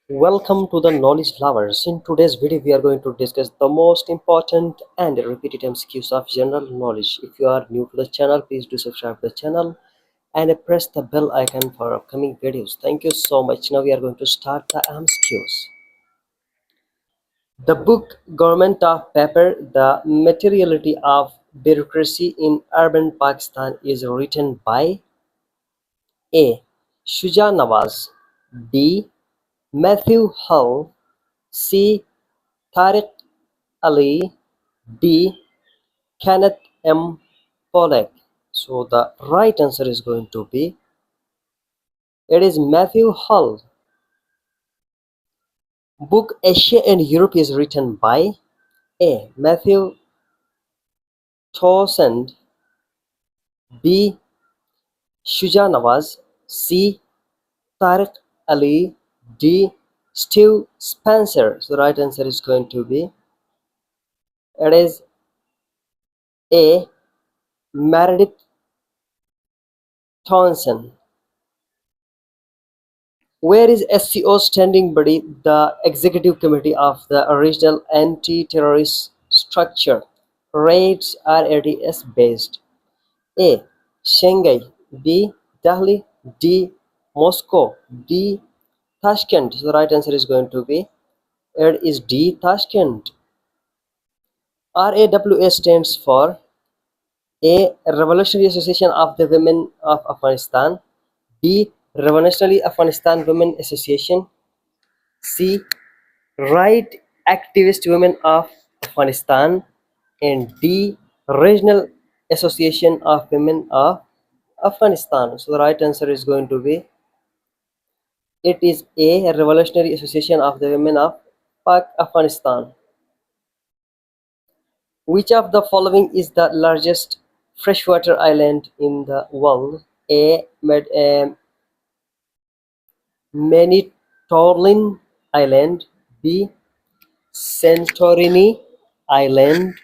Welcome to the knowledge lovers. In today's video, we are going to discuss the most important and repeated MCQs of general knowledge. If you are new to the channel, please do subscribe to the channel and press the bell icon for upcoming videos. Thank you so much. Now we are going to start the MCQs. The book Government of Paper, The Materiality of Bureaucracy in Urban Pakistan is written by A. Shuja Nawaz, B. Matthew Hull, C. Tariq Ali, D. Kenneth M. Pollack. So the right answer is going to be it is Matthew Hull. Book Asia and Europe is written by A. Matthew Townsend, B. Shuja Nawaz, C. Tariq Ali, D. Steve Spencer. So the right answer is going to be it is A. Meredith Townsend. Where is SCO standing body, the executive committee of the original anti-terrorist structure? Raids RATS based. A. Shanghai, B. Delhi, D. Moscow, D. Tashkent. So the right answer is going to be it is D. Tashkent. RAWA stands for A. Revolutionary Association of the Women of Afghanistan, B. Revolutionary Afghanistan Women Association, C. Right Activist Women of Afghanistan, and D. Regional Association of Women of Afghanistan. So the right answer is going to be it is A. Revolutionary Association of the Women of Afghanistan. Which of the following is the largest freshwater island in the world? A. Manitoulin Island, B. Santorini Island,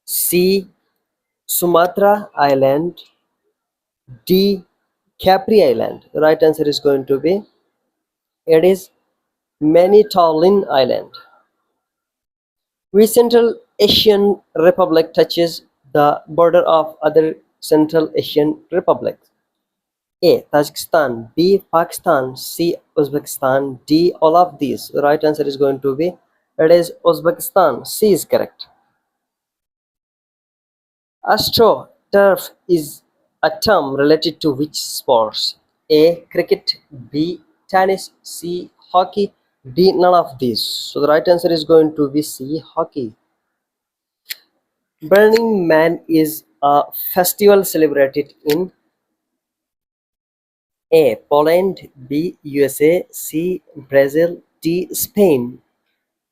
C. Sumatra Island, D. Capri Island. The right answer is going to be it is Manitoulin Island. Which Central Asian republic touches the border of other Central Asian republics? A. Tajikistan, B. Pakistan, C. Uzbekistan, D. All of these. The right answer is going to be it is Uzbekistan. C is correct. AstroTurf is a term related to which sports? A. Cricket, B. Tennis, C. Hockey, D. None of these. So the right answer is going to be C. Hockey. Burning Man is a festival celebrated in A. Poland, B. USA, C. Brazil, D. Spain.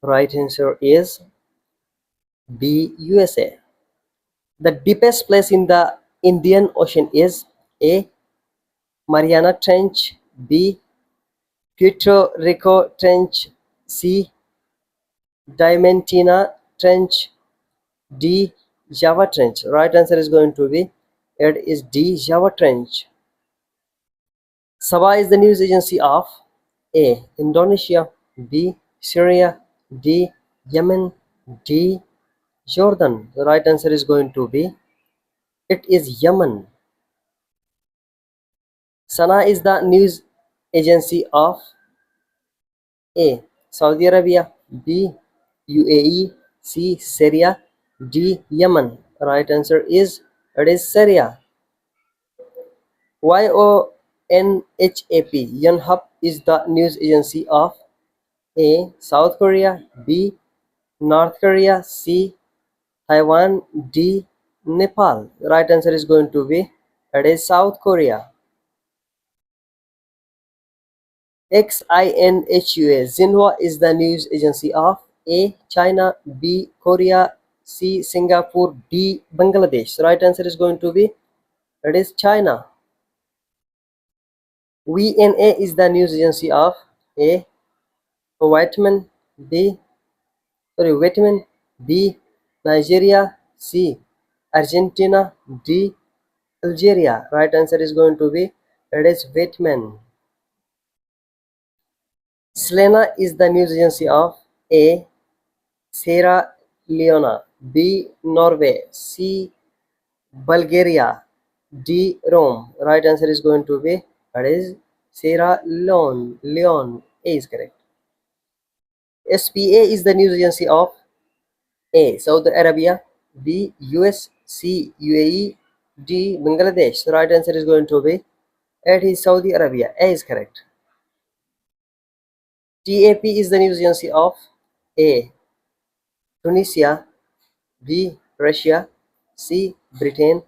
Right answer is B. USA. The deepest place in the Indian Ocean is A. Mariana Trench, B. Puerto Rico Trench, C. Diamantina Trench, D. Java Trench. Right answer is going to be it is D. Java Trench. Sabah is the news agency of A. Indonesia, B. Syria, D. Yemen, D. Jordan. The right answer is going to be it is Yemen. Sana is the news agency of A. Saudi Arabia, B. UAE, C. Syria, D. Yemen. Right answer is it is Syria. YONHAP Yonhap is the news agency of A. South Korea, B. North Korea, C. Taiwan, D. Nepal. The right answer is going to be it is South Korea. XINHUA Xinhua is the news agency of A. China, B. Korea, C. Singapore, D. Bangladesh. The right answer is going to be it is China. VNA is the news agency of A. Vietnam, B. Nigeria, C. Argentina, D. Algeria. Right answer is going to be it is Vietnam. Selena is the news agency of A. Sierra Leone, B. Norway, C. Bulgaria, D. Rome. Right answer is going to be, that is Sierra Leone. Leone. A is correct. SPA is the news agency of A. Saudi Arabia, B. US, C. UAE, D. Bangladesh. The right answer is going to be, it is Saudi Arabia. A is correct. TAP is the news agency of A. Tunisia, B. Russia, C. Britain,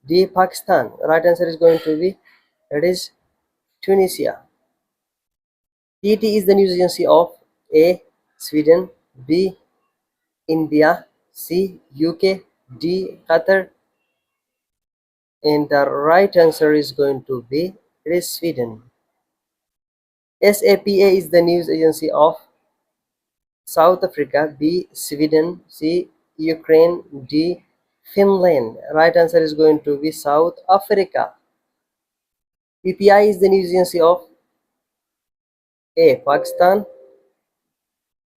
D. Pakistan. Right answer is going to be, that is Tunisia. TT is the news agency of A. Sweden, B. India, C. UK, D. Qatar. And the right answer is going to be, it is Sweden. SAPA is the news agency of South Africa, B. Sweden, C. Ukraine, D. Finland. Right answer is going to be South Africa. PPI is the news agency of A. Pakistan,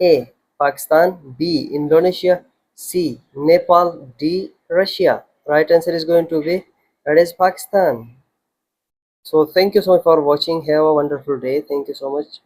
A. Pakistan, B. Indonesia, C. Nepal, D. Russia. Right answer is going to be, that is Pakistan. So thank you so much for watching. Have a wonderful day. Thank you so much.